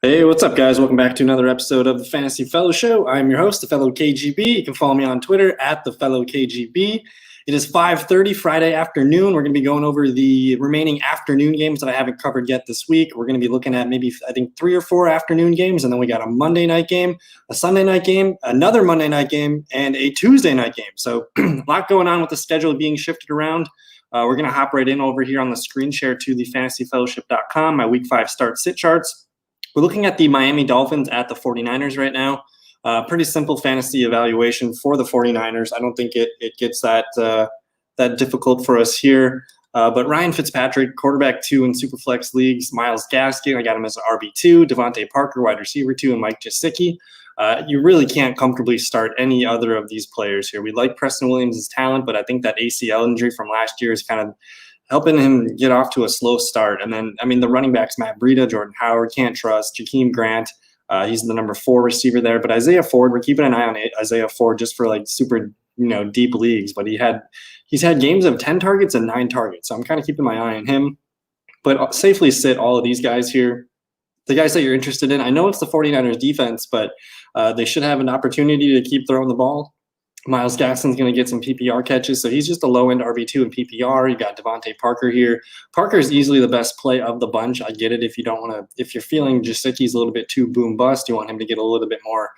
Hey, what's up, guys? Welcome back to another episode of the Fantasy Fellow Show. I'm your host, the Fellow KGB. You can follow me on Twitter at the Fellow KGB. It is 5:30 Friday afternoon. We're going to be going over the remaining afternoon games that I haven't covered yet this week. We're going to be looking at maybe, I think, 3 or 4 afternoon games, and then we got a Monday night game, a Sunday night game, another Monday night game, and a Tuesday night game. So a lot going on with the schedule being shifted around. We're going to hop right in over here on the screen share to the fantasyfellowship.com, my Week 5 start sit charts. We're looking at the Miami Dolphins at the 49ers right now. Pretty simple fantasy evaluation for the 49ers. I don't think it gets that difficult for us here. But Ryan Fitzpatrick, quarterback 2 in Superflex leagues. Myles Gaskin, I got him as an RB2. Devontae Parker, wide receiver 2, and Mike Gesicki. You really can't comfortably start any other of these players here. We like Preston Williams' talent, but I think that ACL injury from last year is kind of helping him get off to a slow start. And then, the running backs, Matt Breida, Jordan Howard, can't trust. Jakeem Grant, he's the number 4 receiver there. But Isaiah Ford, we're keeping an eye on Isaiah Ford just for like super, deep leagues. But he's had games of 10 targets and 9 targets. So I'm kind of keeping my eye on him. But safely sit all of these guys here. The guys that you're interested in, I know it's the 49ers defense, but they should have an opportunity to keep throwing the ball. Myles Gaskin's going to get some PPR catches, so he's just a low-end RB2 in PPR. You got Devontae Parker here. Parker is easily the best play of the bunch. I get it if you don't want to – if you're feeling Gesicki's a little bit too boom-bust, you want him to get a little bit more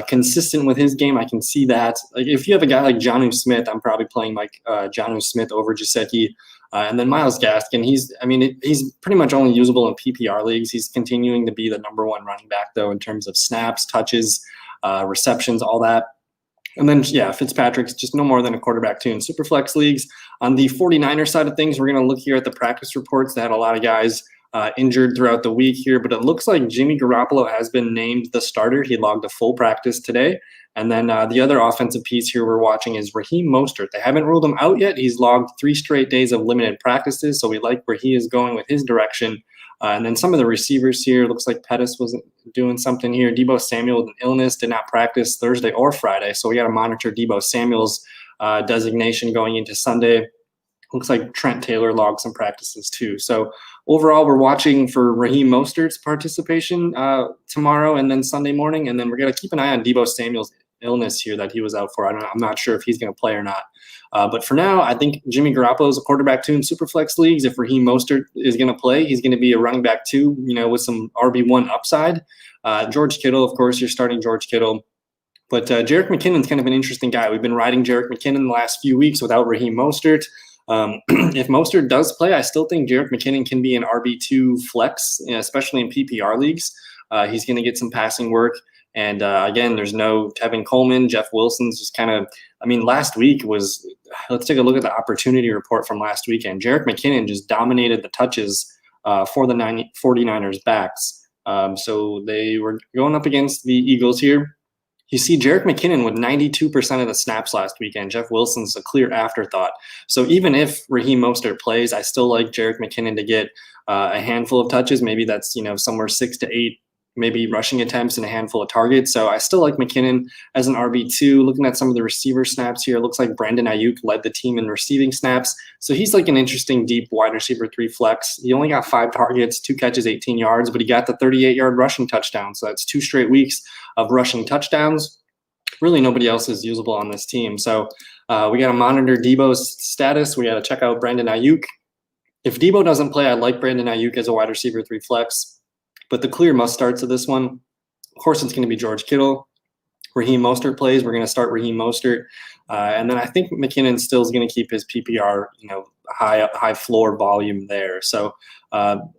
consistent with his game. I can see that. Like if you have a guy like Jonnu Smith, I'm probably playing like Jonnu Smith over Gesicki. And then Myles Gaskin, he's pretty much only usable in PPR leagues. He's continuing to be the number 1 running back, though, in terms of snaps, touches, receptions, all that. And then, Fitzpatrick's just no more than a quarterback 2 in Superflex leagues. On the 49er side of things, we're going to look here at the practice reports. They had a lot of guys injured throughout the week here, but it looks like Jimmy Garoppolo has been named the starter. He logged a full practice today. And then the other offensive piece here we're watching is Raheem Mostert. They haven't ruled him out yet. He's logged 3 straight days of limited practices, so we like where he is going with his direction. And then some of the receivers here, looks like Pettis wasn't doing something here. Deebo Samuel with an illness, did not practice Thursday or Friday. So we got to monitor Deebo Samuel's designation going into Sunday. Looks like Trent Taylor logged some practices too. So overall, we're watching for Raheem Mostert's participation tomorrow and then Sunday morning. And then we're going to keep an eye on Deebo Samuel's illness here that he was out for. I'm not sure if he's going to play or not. But for now, I think Jimmy Garoppolo is a quarterback 2 in Superflex leagues. If Raheem Mostert is going to play, he's going to be a running back 2, with some RB1 upside. George Kittle, of course, you're starting George Kittle. But Jerick McKinnon's kind of an interesting guy. We've been riding Jerick McKinnon the last few weeks without Raheem Mostert. If Mostert does play, I still think Jerick McKinnon can be an RB2 flex, especially in PPR leagues. He's going to get some passing work. And again, there's no Tevin Coleman. Jeff Wilson's just kind of, last week was, let's take a look at the opportunity report from last weekend. Jerick McKinnon just dominated the touches for the 49ers backs. So they were going up against the Eagles here. You see Jerick McKinnon with 92% of the snaps last weekend. Jeff Wilson's a clear afterthought. So even if Raheem Mostert plays, I still like Jerick McKinnon to get a handful of touches. Maybe that's, somewhere 6 to 8 maybe rushing attempts and a handful of targets. So I still like McKinnon as an RB2. Looking at some of the receiver snaps here, it looks like Brandon Ayuk led the team in receiving snaps. So he's like an interesting deep wide receiver 3 flex. He only got 5 targets, 2 catches, 18 yards, but he got the 38-yard rushing touchdown. So that's 2 straight weeks of rushing touchdowns. Really nobody else is usable on this team. So we got to monitor Deebo's status. We got to check out Brandon Ayuk. If Deebo doesn't play, I like Brandon Ayuk as a wide receiver 3 flex. But the clear must-starts of this one, of course, it's going to be George Kittle. Raheem Mostert plays. We're going to start Raheem Mostert. And then I think McKinnon still is going to keep his PPR, high floor volume there. So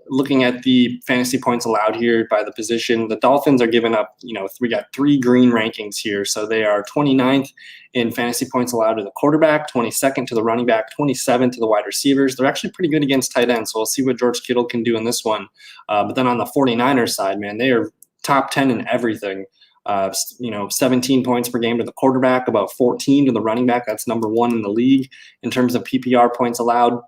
looking at the fantasy points allowed here by the position, the Dolphins are giving up, we got 3 green rankings here. So they are 29th in fantasy points allowed to the quarterback, 22nd to the running back, 27th to the wide receivers. They're actually pretty good against tight ends. So we'll see what George Kittle can do in this one. But then on the 49ers side, man, they are top 10 in everything. 17 points per game to the quarterback, about 14 to the running back. That's number 1 in the league in terms of PPR points allowed.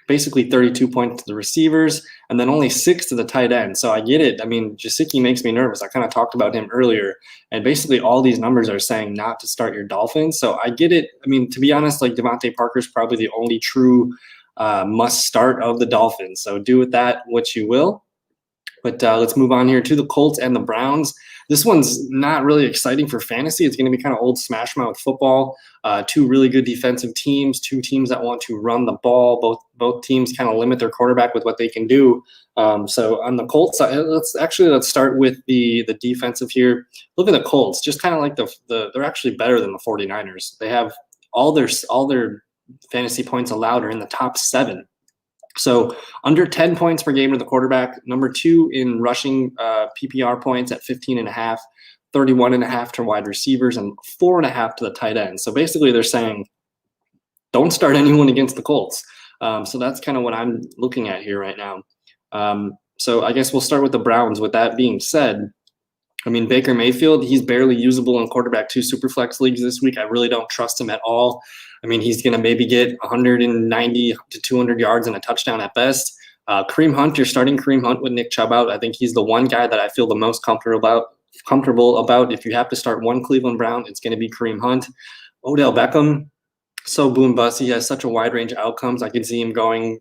Basically 32 points to the receivers, and then only 6 to the tight end. So I get it. Gesicki makes me nervous. I kind of talked about him earlier, and basically all these numbers are saying not to start your Dolphins. So I get it. To be honest, like Devontae Parker's probably the only true must start of the Dolphins. So do with that what you will. But let's move on here to the Colts and the Browns. This one's not really exciting for fantasy. It's going to be kind of old smash mouth football. Two really good defensive teams, two teams that want to run the ball. Both teams kind of limit their quarterback with what they can do. So on the Colts side, let's start with the defensive here. Look at the Colts, just kind of like they're actually better than the 49ers. They have all their fantasy points allowed are in the top 7. So under 10 points per game to the quarterback, number 2 in rushing PPR points at 15.5, 31.5 to wide receivers, and 4.5 to the tight end. So basically they're saying, don't start anyone against the Colts. So that's kind of what I'm looking at here right now. So I guess we'll start with the Browns. With that being said, I mean, Baker Mayfield, he's barely usable in quarterback 2 superflex leagues this week. I really don't trust him at all. I mean, he's going to maybe get 190 to 200 yards and a touchdown at best. Kareem Hunt, you're starting Kareem Hunt with Nick Chubb out. I think he's the one guy that I feel the most comfortable about. If you have to start one Cleveland Brown, it's going to be Kareem Hunt. Odell Beckham, so boom bust. He has such a wide range of outcomes. I could see him going,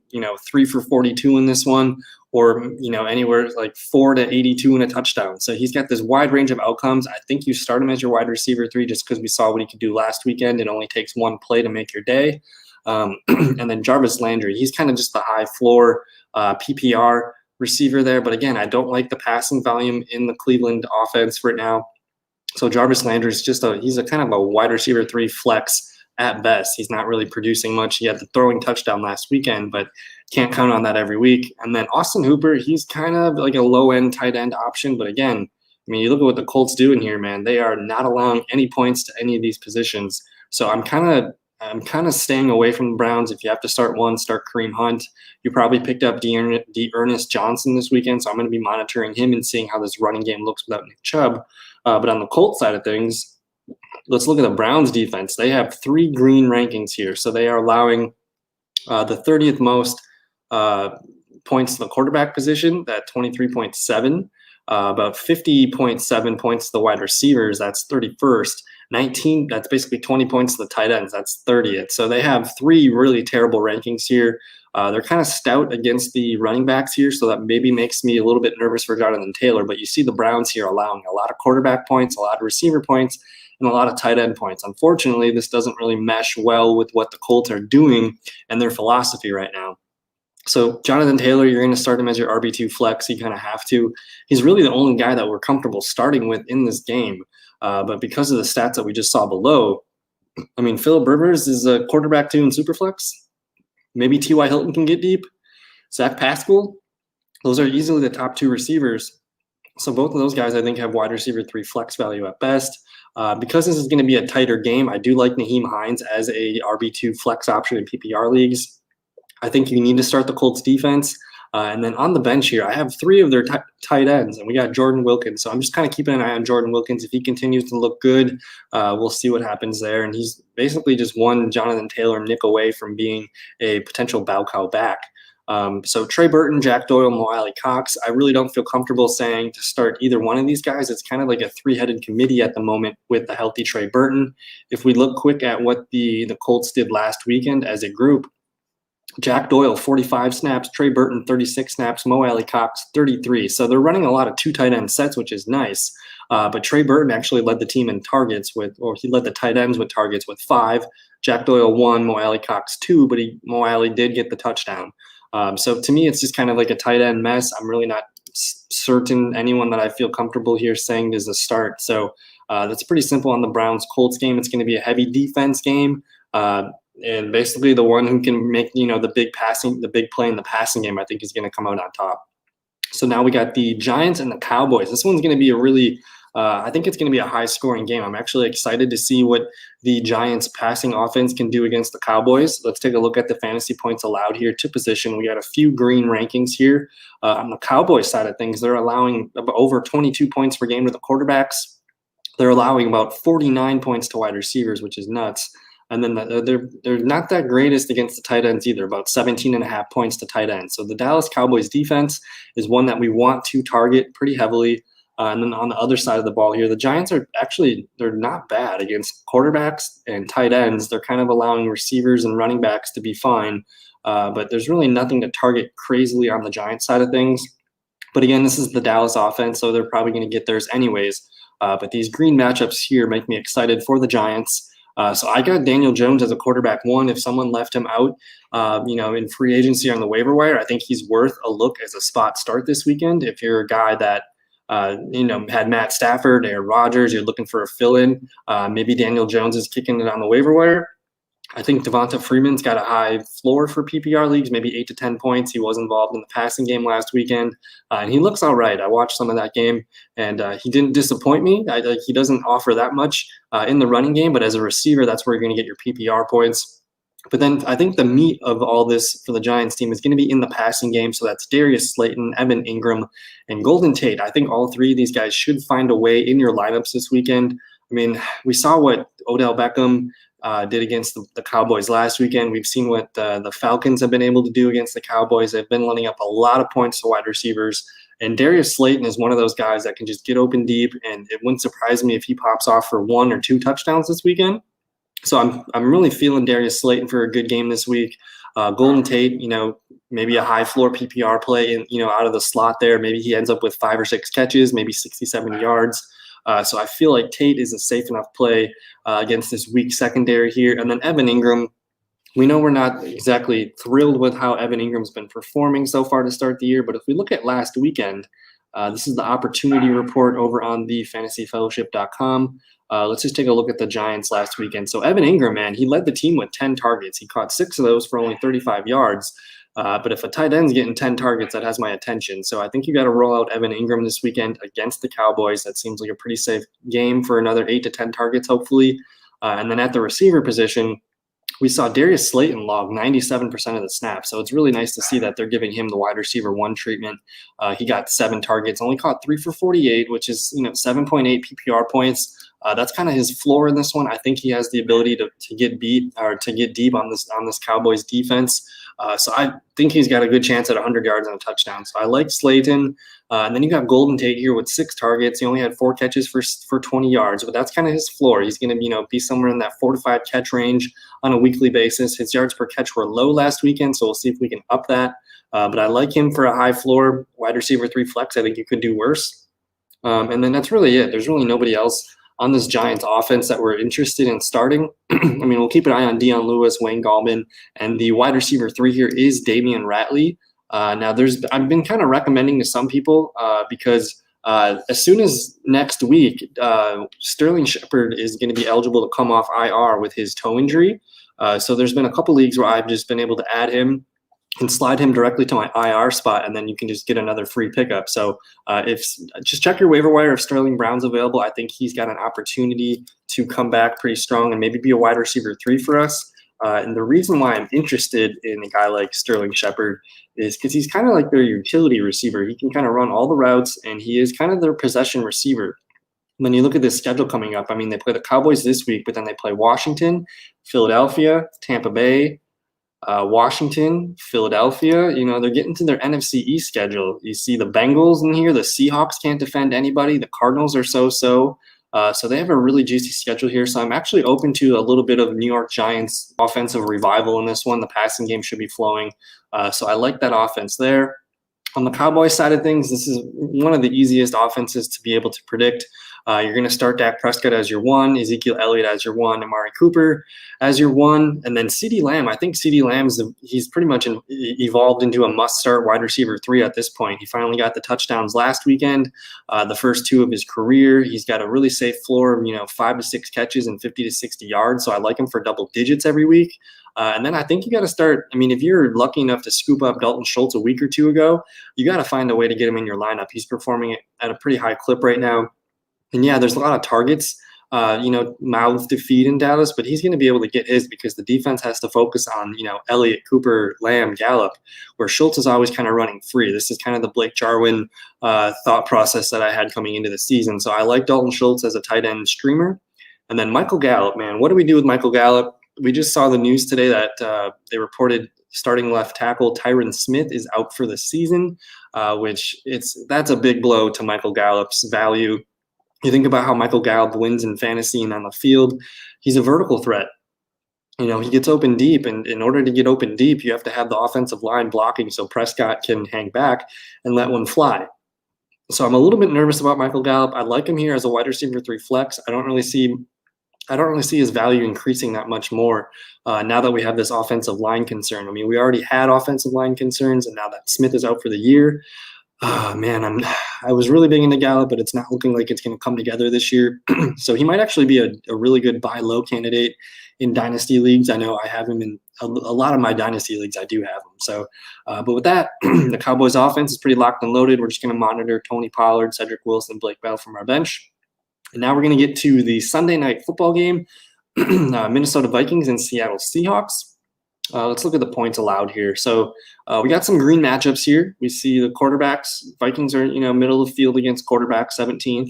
3 for 42 in this one, or, anywhere like 4 to 82 in a touchdown. So he's got this wide range of outcomes. I think you start him as your wide receiver 3 just because we saw what he could do last weekend. It only takes one play to make your day. And then Jarvis Landry, he's kind of just the high floor PPR receiver there. But again, I don't like the passing volume in the Cleveland offense right now. So Jarvis Landry is he's a kind of a wide receiver 3 flex at best. He's not really producing much. He had the throwing touchdown last weekend, but can't count on that every week. And then Austin Hooper, he's kind of like a low-end tight end option. But again, I mean, you look at what the Colts do in here, man. They are not allowing any points to any of these positions. So I'm kind of staying away from the Browns. If you have to start one, start Kareem Hunt. You probably picked up D'Ernest Johnson this weekend, so I'm going to be monitoring him and seeing how this running game looks without Nick Chubb. But on the Colts side of things, let's look at the Browns defense. They have 3 green rankings here. So they are allowing the 30th most points to the quarterback position, that 23.7, about 50.7 points to the wide receivers, that's 31st, 19, that's basically 20 points to the tight ends, that's 30th. So they have 3 really terrible rankings here. They're kind of stout against the running backs here, so that maybe makes me a little bit nervous for Jonathan Taylor. But you see the Browns here allowing a lot of quarterback points, a lot of receiver points, and a lot of tight end points. Unfortunately, this doesn't really mesh well with what the Colts are doing and their philosophy right now. So Jonathan Taylor, you're going to start him as your RB2 flex. You kind of have to. He's really the only guy that we're comfortable starting with in this game. But because of the stats that we just saw below, I mean, Phillip Rivers is a quarterback 2 in superflex. Maybe T.Y. Hilton can get deep. Zach Pascal, those are easily the top 2 receivers. So both of those guys, I think, have wide receiver 3 flex value at best. Because this is going to be a tighter game, I do like Nyheim Hines as a RB2 flex option in PPR leagues. I think you need to start the Colts defense. And then on the bench here, I have 3 of their tight ends, and we got Jordan Wilkins. So I'm just kind of keeping an eye on Jordan Wilkins. If he continues to look good, we'll see what happens there. And he's basically just one Jonathan Taylor nick away from being a potential bow cow back. So Trey Burton, Jack Doyle, Mo Alley Cox, I really don't feel comfortable saying to start either one of these guys. It's kind of like a 3-headed committee at the moment with the healthy Trey Burton. If we look quick at what the Colts did last weekend as a group, Jack Doyle, 45 snaps, Trey Burton, 36 snaps, Mo Alley Cox, 33. So they're running a lot of 2 tight end sets, which is nice. But Trey Burton actually led the team in targets he led the tight ends with targets with 5. Jack Doyle 1, Mo Alley Cox 2, but Mo Alley did get the touchdown. So to me, it's just kind of like a tight end mess. I'm really not certain anyone that I feel comfortable here saying is a start. So that's pretty simple on the Browns-Colts game. It's going to be a heavy defense game. And basically the one who can make, the big play in the passing game, I think is going to come out on top. So now we got the Giants and the Cowboys. This one's going to be a really, I think it's going to be a high scoring game. I'm actually excited to see what the Giants passing offense can do against the Cowboys. Let's take a look at the fantasy points allowed here to position. We got a few green rankings here. On the Cowboys side of things, they're allowing over 22 points per game to the quarterbacks. They're allowing about 49 points to wide receivers, which is nuts. And then they're not that greatest against the tight ends either, about 17.5 points to tight ends. So the Dallas Cowboys defense is one that we want to target pretty heavily. And then on the other side of the ball here, the Giants they're not bad against quarterbacks and tight ends. They're kind of allowing receivers and running backs to be fine. But there's really nothing to target crazily on the Giants side of things. But again, this is the Dallas offense, so they're probably going to get theirs anyways. But these green matchups here make me excited for the Giants. So I got Daniel Jones as a quarterback one. If someone left him out, in free agency on the waiver wire, I think he's worth a look as a spot start this weekend. If you're a guy that had Matt Stafford, Aaron Rodgers, you're looking for a fill-in, maybe Daniel Jones is kicking it on the waiver wire. I think Devonta Freeman's got a high floor for PPR leagues, maybe 8 to 10 points. He was involved in the passing game last weekend, and he looks all right. I watched some of that game, and he didn't disappoint me. He doesn't offer that much in the running game, but as a receiver, that's where you're going to get your PPR points. But then I think the meat of all this for the Giants team is going to be in the passing game. So that's Darius Slayton, Evan Ingram, and Golden Tate. I think all three of these guys should find a way in your lineups this weekend. I mean, we saw what Odell Beckham did against the Cowboys last weekend. We've seen what the Falcons have been able to do against the Cowboys. They've been letting up a lot of points to wide receivers. And Darius Slayton is one of those guys that can just get open deep, and it wouldn't surprise me if he pops off for 1 or 2 touchdowns this weekend. So I'm really feeling Darius Slayton for a good game this week. Golden Tate, maybe a high floor PPR play, out of the slot there. Maybe he ends up with 5 or 6 catches, maybe 60, 70 yards. So I feel like Tate is a safe enough play against this weak secondary here. And then Evan Ingram, we know we're not exactly thrilled with how Evan Ingram's been performing so far to start the year. But if we look at last weekend, this is the opportunity report over on the fantasyfellowship.com. Let's just take a look at the Giants last weekend. So Evan Ingram, man, he led the team with 10 targets. He caught 6 of those for only 35 yards. But if a tight end's getting 10 targets, that has my attention. So I think you got to roll out Evan Ingram this weekend against the Cowboys. That seems like a pretty safe game for another 8 to 10 targets, hopefully. And then at the receiver position, we saw Darius Slayton log 97% of the snaps. So it's really nice to see that they're giving him the wide receiver 1 treatment. He got 7 targets, only caught 3 for 48, which is 7.8 PPR points. That's kind of his floor in this one. I think he has the ability to get beat or to get deep on this Cowboys defense. So I think he's got a good chance at 100 yards and a touchdown. So I like Slayton. And then you got Golden Tate here with 6 targets. He only had 4 catches for 20 yards, but that's kind of his floor. He's going to be somewhere in that 4 to 5 catch range on a weekly basis. His yards per catch were low last weekend, so we'll see if we can up that. But I like him for a high floor wide receiver 3 flex. I think you could do worse. And then that's really it. There's really nobody else on this Giants offense that we're interested in starting. I mean, we'll keep an eye on Dion Lewis, Wayne Gallman, and the wide receiver 3 here is Damian Ratley. Now, I've been kind of recommending to some people because as soon as next week, Sterling Shepard is going to be eligible to come off IR with his toe injury. So there's been a couple leagues where I've just been able to add him and slide him directly to my IR spot, and then you can just get another free pickup. So just check your waiver wire if Sterling Brown's available. I think he's got an opportunity to come back pretty strong and maybe be a wide receiver 3 for us. And the reason why I'm interested in a guy like Sterling Shepard is because he's kind of like their utility receiver. He can kind of run all the routes, and he is kind of their possession receiver. When you look at this schedule coming up, I mean, they play the Cowboys this week, but then they play Washington, Philadelphia, Tampa Bay, Washington, Philadelphia. They're getting to their NFC East schedule. You see the Bengals in here. The Seahawks can't defend anybody. The Cardinals are so-so. So they have a really juicy schedule here. So I'm actually open to a little bit of New York Giants offensive revival in this one. The passing game should be flowing. So I like that offense there. On the Cowboys side of things, this is one of the easiest offenses to be able to predict. You're going to start Dak Prescott as your 1, Ezekiel Elliott as your 1, Amari Cooper as your 1, and then CeeDee Lamb. I think CeeDee Lamb he's pretty much evolved into a must-start wide receiver 3 at this point. He finally got the touchdowns last weekend, the first 2 of his career. He's got a really safe floor, 5 to 6 catches and 50 to 60 yards. So I like him for double digits every week. And then I think you got to start. I mean, if you're lucky enough to scoop up Dalton Schultz a week or 2 ago, you got to find a way to get him in your lineup. He's performing at a pretty high clip right now. And yeah, there's a lot of targets, mouths to feed in Dallas, but he's going to be able to get his because the defense has to focus on, Elliott, Cooper, Lamb, Gallup, where Schultz is always kind of running free. This is kind of the Blake Jarwin thought process that I had coming into the season. So I like Dalton Schultz as a tight end streamer. And then Michael Gallup, man, what do we do with Michael Gallup? We just saw the news today that they reported starting left tackle Tyron Smith is out for the season, that's a big blow to Michael Gallup's value. You think about how Michael Gallup wins in fantasy and on the field, he's a vertical threat. He gets open deep, and in order to get open deep, you have to have the offensive line blocking so Prescott can hang back and let one fly. So I'm a little bit nervous about Michael Gallup. I like him here as a wide receiver 3 flex. I don't really see his value increasing that much more now that we have this offensive line concern. I mean, we already had offensive line concerns, and now that Smith is out for the year, man, I was really big into Gallup, but it's not looking like it's going to come together this year. So he might actually be a really good buy low candidate in dynasty leagues. I know I have him in a lot of my dynasty leagues. I do have him. So, but with that, the Cowboys offense is pretty locked and loaded. We're just going to monitor Tony Pollard, Cedric Wilson, Blake Bell from our bench. And now we're going to get to the Sunday night football game, Minnesota Vikings and Seattle Seahawks. Let's look at the points allowed here. So we got some green matchups here. We see the quarterbacks. Vikings are, middle of the field against quarterback, 17th.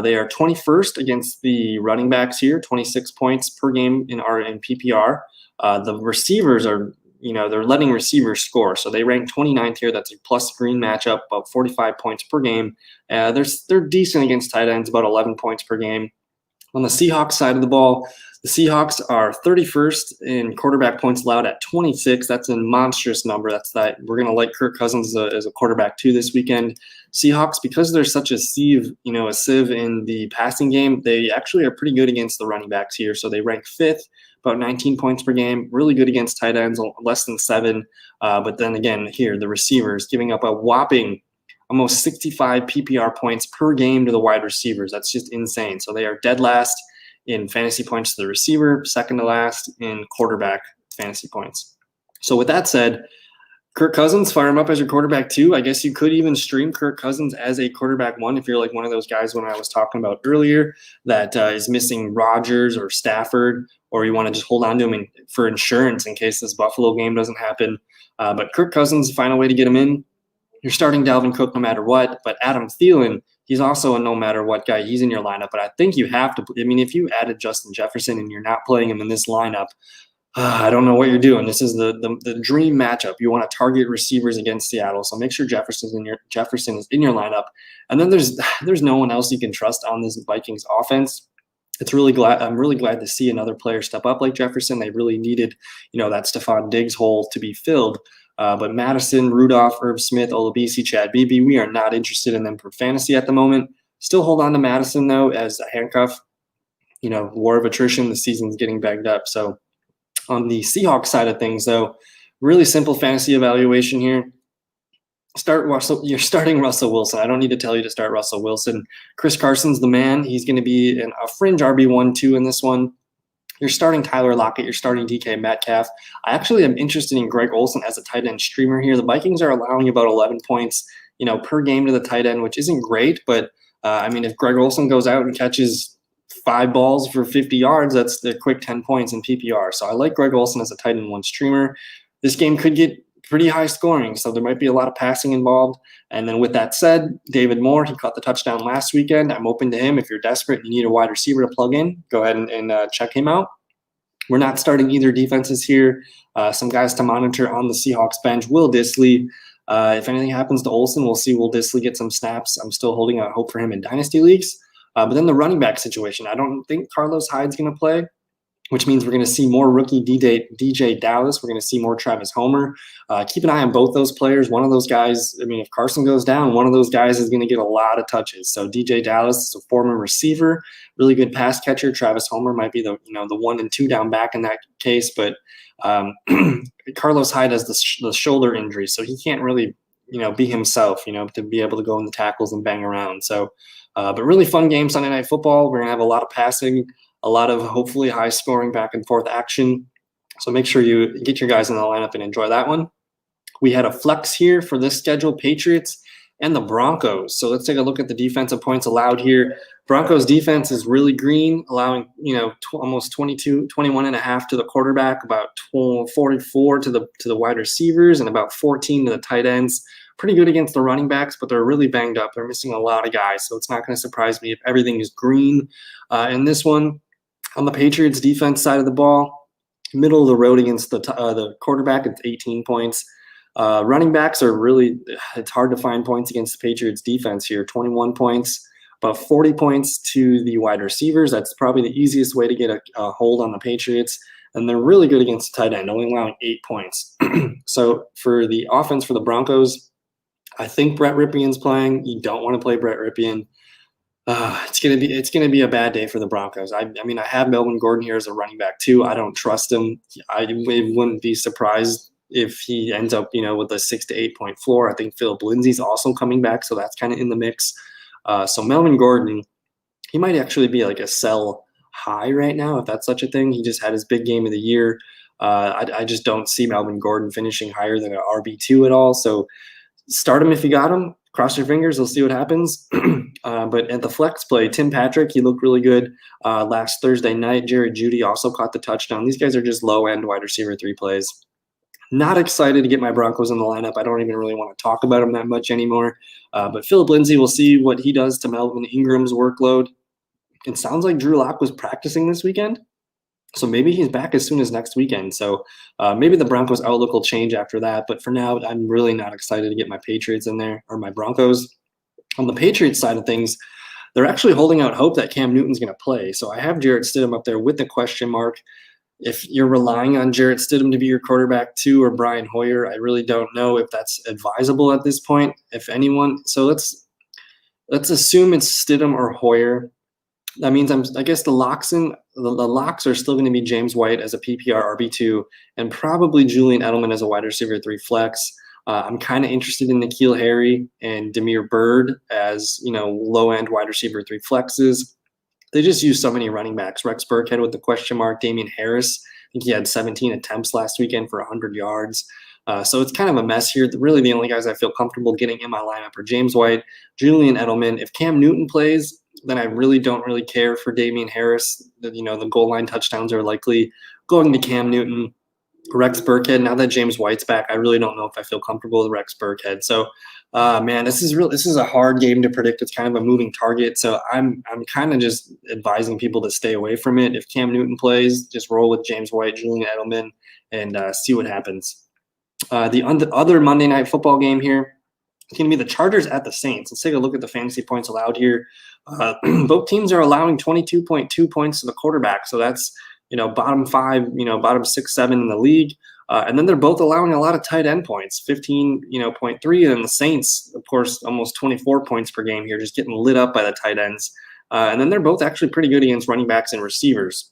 They are 21st against the running backs here, 26 points per game in PPR. The receivers are, they're letting receivers score. So they rank 29th here. That's a plus green matchup, about 45 points per game. They're decent against tight ends, about 11 points per game. On the Seahawks side of the ball, the Seahawks are 31st in quarterback points allowed at 26. That's a monstrous number. We're going to like Kirk Cousins as a quarterback too this weekend. Seahawks, because they're such a sieve in the passing game, they actually are pretty good against the running backs here. So they rank 5th, about 19 points per game. Really good against tight ends, less than 7. But then again, here the receivers giving up a whopping almost 65 PPR points per game to the wide receivers. That's just insane. So they are dead last in fantasy points to the receiver, second to last in quarterback fantasy points. So with that said, Kirk Cousins, fire him up as your quarterback 2. I guess you could even stream Kirk Cousins as a quarterback 1 if you're like one of those guys when I was talking about earlier that is missing Rodgers or Stafford, or you want to just hold on to him for insurance in case this Buffalo game doesn't happen. But Kirk Cousins, find a way to get him in. You're starting Dalvin Cook no matter what, but Adam Thielen, he's also a no matter what guy. He's in your lineup, but I think you have to – if you added Justin Jefferson and you're not playing him in this lineup, I don't know what you're doing. This is the dream matchup. You want to target receivers against Seattle, so make sure Jefferson is in your lineup. And then there's no one else you can trust on this Vikings offense. I'm really glad to see another player step up like Jefferson. They really needed, that Stephon Diggs hole to be filled. But Madison, Rudolph, Herb Smith, Olabisi, Chad Beebe, we are not interested in them for fantasy at the moment. Still hold on to Madison, though, as a handcuff. War of attrition, the season's getting bagged up. So on the Seahawks side of things, though, really simple fantasy evaluation here. You're starting Russell Wilson. I don't need to tell you to start Russell Wilson. Chris Carson's the man. He's going to be a fringe RB1-2 in this one. You're starting Tyler Lockett. You're starting DK Metcalf. I actually am interested in Greg Olsen as a tight end streamer here. The Vikings are allowing about 11 points, per game to the tight end, which isn't great. But, if Greg Olsen goes out and catches 5 balls for 50 yards, that's the quick 10 points in PPR. So I like Greg Olsen as a tight end 1 streamer. This game could get pretty high scoring, so there might be a lot of passing involved. And then with that said, David Moore, he caught the touchdown last weekend. I'm open to him. If you're desperate and you need a wide receiver to plug in, go ahead and check him out. We're not starting either defenses here. Some guys to monitor on the Seahawks bench. Will Dissly. If anything happens to Olsen, we'll see Will Dissly get some snaps. I'm still holding out hope for him in dynasty leagues. But then the running back situation, I don't think Carlos Hyde's going to play, which means we're going to see more rookie DJ Dallas. We're going to see more Travis Homer. Keep an eye on both those players. One of those guys, if Carson goes down, one of those guys is going to get a lot of touches. So DJ Dallas is a former receiver, really good pass catcher. Travis Homer might be the 1 and 2 down back in that case, but Carlos Hyde has the shoulder injury, so he can't really be himself, to be able to go in the tackles and bang around. So, but really fun game Sunday Night Football. We're going to have a lot of passing, a lot of hopefully high scoring back and forth action. So make sure you get your guys in the lineup and enjoy that one. We had a flex here for this schedule, Patriots and the Broncos. So let's take a look at the defensive points allowed here. Broncos defense is really green, allowing, almost 21 and a half to the quarterback, about 44 to the wide receivers, and about 14 to the tight ends. Pretty good against the running backs, but they're really banged up. They're missing a lot of guys. So it's not going to surprise me if everything is green in this one. On the Patriots defense side of the ball, middle of the road against the quarterback, it's 18 points. Running backs are really, it's hard to find points against the Patriots defense here. 21 points, about 40 points to the wide receivers. That's probably the easiest way to get a hold on the Patriots. And they're really good against the tight end, only allowing 8 points. So for the offense for the Broncos, I think Brett Rypien's playing. You don't want to play Brett Rypien. It's gonna be a bad day for the Broncos. I mean, I have Melvin Gordon here as a running back too. I don't trust him. I wouldn't be surprised if he ends up, with a 6 to 8 point floor. I think Philip Lindsay's also coming back, so that's kind of in the mix. So Melvin Gordon, he might actually be like a sell high right now, if that's such a thing. He just had his big game of the year. I just don't see Melvin Gordon finishing higher than an RB2 at all. So start him if you got him. Cross your fingers. We'll see what happens. But at the flex play, Tim Patrick, he looked really good last Thursday night. Jerry Jeudy also caught the touchdown. These guys are just low-end wide receiver 3 plays. Not excited to get my Broncos in the lineup. I don't even really want to talk about them that much anymore. But Philip Lindsay, we'll see what he does to Melvin Ingram's workload. It sounds like Drew Lock was practicing this weekend. So maybe he's back as soon as next weekend. So maybe the Broncos outlook will change after that. But for now, I'm really not excited to get my Patriots in there or my Broncos. On the Patriots side of things, they're actually holding out hope that Cam Newton's going to play. So I have Jarrett Stidham up there with the question mark. If you're relying on Jarrett Stidham to be your quarterback too, or Brian Hoyer, I really don't know if that's advisable at this point, if anyone. So let's assume it's Stidham or Hoyer. That means I guess the locks are still going to be James White as a PPR RB2 and probably Julian Edelman as a wide receiver 3 flex. I'm kind of interested in N'Keal Harry and Damiere Byrd as, low-end wide receiver 3 flexes. They just use so many running backs. Rex Burkhead with the question mark. Damian Harris, I think he had 17 attempts last weekend for 100 yards. So it's kind of a mess here. Really, the only guys I feel comfortable getting in my lineup are James White, Julian Edelman. If Cam Newton plays, then I really don't really care for Damian Harris. The goal line touchdowns are likely going to Cam Newton. Rex Burkhead, now that James White's back, I really don't know if I feel comfortable with Rex Burkhead. So, man, this is a hard game to predict. It's kind of a moving target. So I'm kind of just advising people to stay away from it. If Cam Newton plays, just roll with James White, Julian Edelman, and see what happens. The other Monday Night Football game here, it's going to be the Chargers at the Saints. Let's take a look at the fantasy points allowed here. Both teams are allowing 22.2 points to the quarterback. So that's, bottom 5, bottom 6, 7 in the league. And then they're both allowing a lot of tight end points, 15.3. And the Saints, of course, almost 24 points per game here, just getting lit up by the tight ends. And then they're both actually pretty good against running backs and receivers.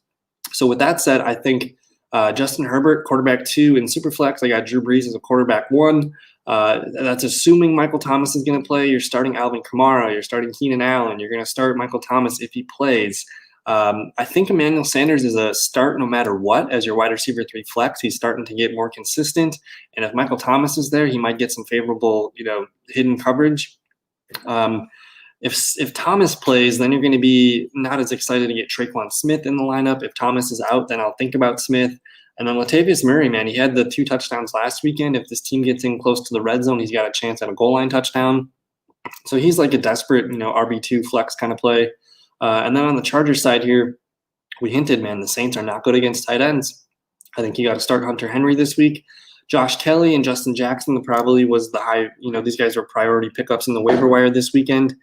So with that said, I think Justin Herbert, quarterback 2 in Superflex. I got Drew Brees as a quarterback 1. That's assuming Michael Thomas is going to play. You're starting Alvin Kamara. You're starting Keenan Allen. You're going to start Michael Thomas if he plays. I think Emmanuel Sanders is a start no matter what as your wide receiver 3 flex. He's starting to get more consistent. And if Michael Thomas is there, he might get some favorable, hidden coverage. If Thomas plays, then you're going to be not as excited to get Traquan Smith in the lineup. If Thomas is out, then I'll think about Smith. And then Latavius Murray, man, he had the 2 touchdowns last weekend. If this team gets in close to the red zone, he's got a chance at a goal line touchdown. So he's like a desperate, RB2 flex kind of play. And then on the Chargers side here, we hinted, man, the Saints are not good against tight ends. I think you got to start Hunter Henry this week. Josh Kelly and Justin Jackson probably was the high, these guys were priority pickups in the waiver wire this weekend.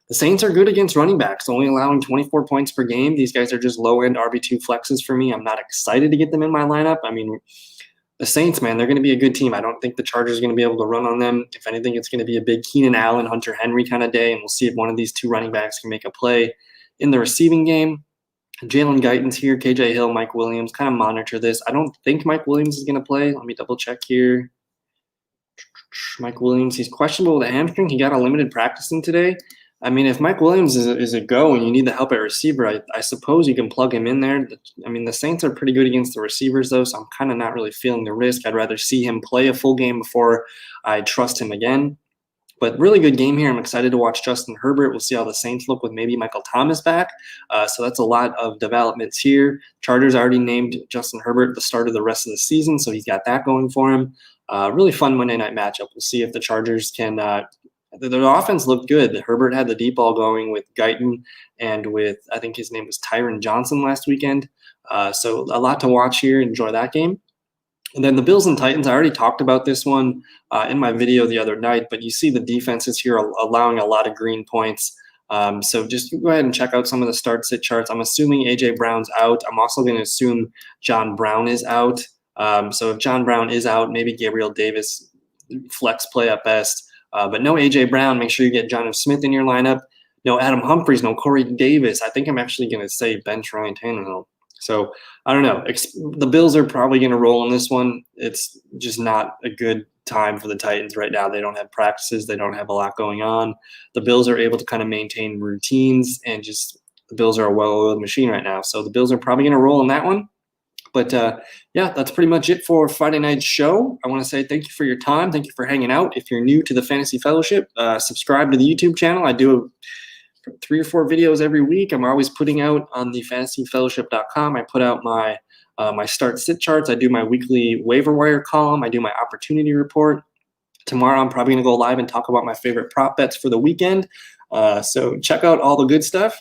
The Saints are good against running backs, only allowing 24 points per game. These guys are just low-end RB2 flexes for me. I'm not excited to get them in my lineup. I mean, the Saints, man, they're going to be a good team. I don't think the Chargers are going to be able to run on them. If anything, it's going to be a big Keenan Allen, Hunter Henry kind of day, and we'll see if one of these 2 running backs can make a play in the receiving game. Jalen Guyton's here, KJ Hill, Mike Williams, kind of monitor this. I don't think Mike Williams is going to play. Let me double check here. Mike Williams, he's questionable with a hamstring. He got a limited practicing today. I mean, if Mike Williams is a go and you need the help at receiver, I suppose you can plug him in there. I mean, the Saints are pretty good against the receivers, though, so I'm kind of not really feeling the risk. I'd rather see him play a full game before I trust him again. But really good game here. I'm excited to watch Justin Herbert. We'll see how the Saints look with maybe Michael Thomas back. So that's a lot of developments here. Chargers already named Justin Herbert the start of the rest of the season, so he's got that going for him. Really fun Monday night matchup. We'll see if the Chargers can their offense looked good. Herbert had the deep ball going with Guyton and with, I think his name was Tyron Johnson last weekend. So a lot to watch here. Enjoy that game. And then the Bills and Titans, I already talked about this one in my video the other night, but you see the defenses here allowing a lot of green points. So just go ahead and check out some of the start-sit charts. I'm assuming A.J. Brown's out. I'm also going to assume John Brown is out. So if John Brown is out, maybe Gabriel Davis flex play at best. But no A.J. Brown. Make sure you get Jonnu Smith in your lineup. No Adam Humphries, no Corey Davis. I think I'm actually going to say bench Ryan Tannehill. So I don't know. The Bills are probably going to roll in this one. It's just not a good time for the Titans right now. They don't have practices. They don't have a lot going on. The Bills are able to kind of maintain routines, and just the Bills are a well-oiled machine right now. So the Bills are probably going to roll in that one. But yeah, that's pretty much it for Friday night's show. I want to say thank you for your time. Thank you for hanging out. If you're new to the Fantasy Fellowship, subscribe to the YouTube channel. I do 3 or 4 videos every week. I'm always putting out on the fantasyfellowship.com. I put out my my start sit charts. I do my weekly waiver wire column. I do my opportunity report. Tomorrow I'm probably going to go live and talk about my favorite prop bets for the weekend. So check out all the good stuff.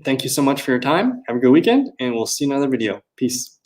Thank you so much for your time. Have a good weekend, and we'll see you in another video. Peace.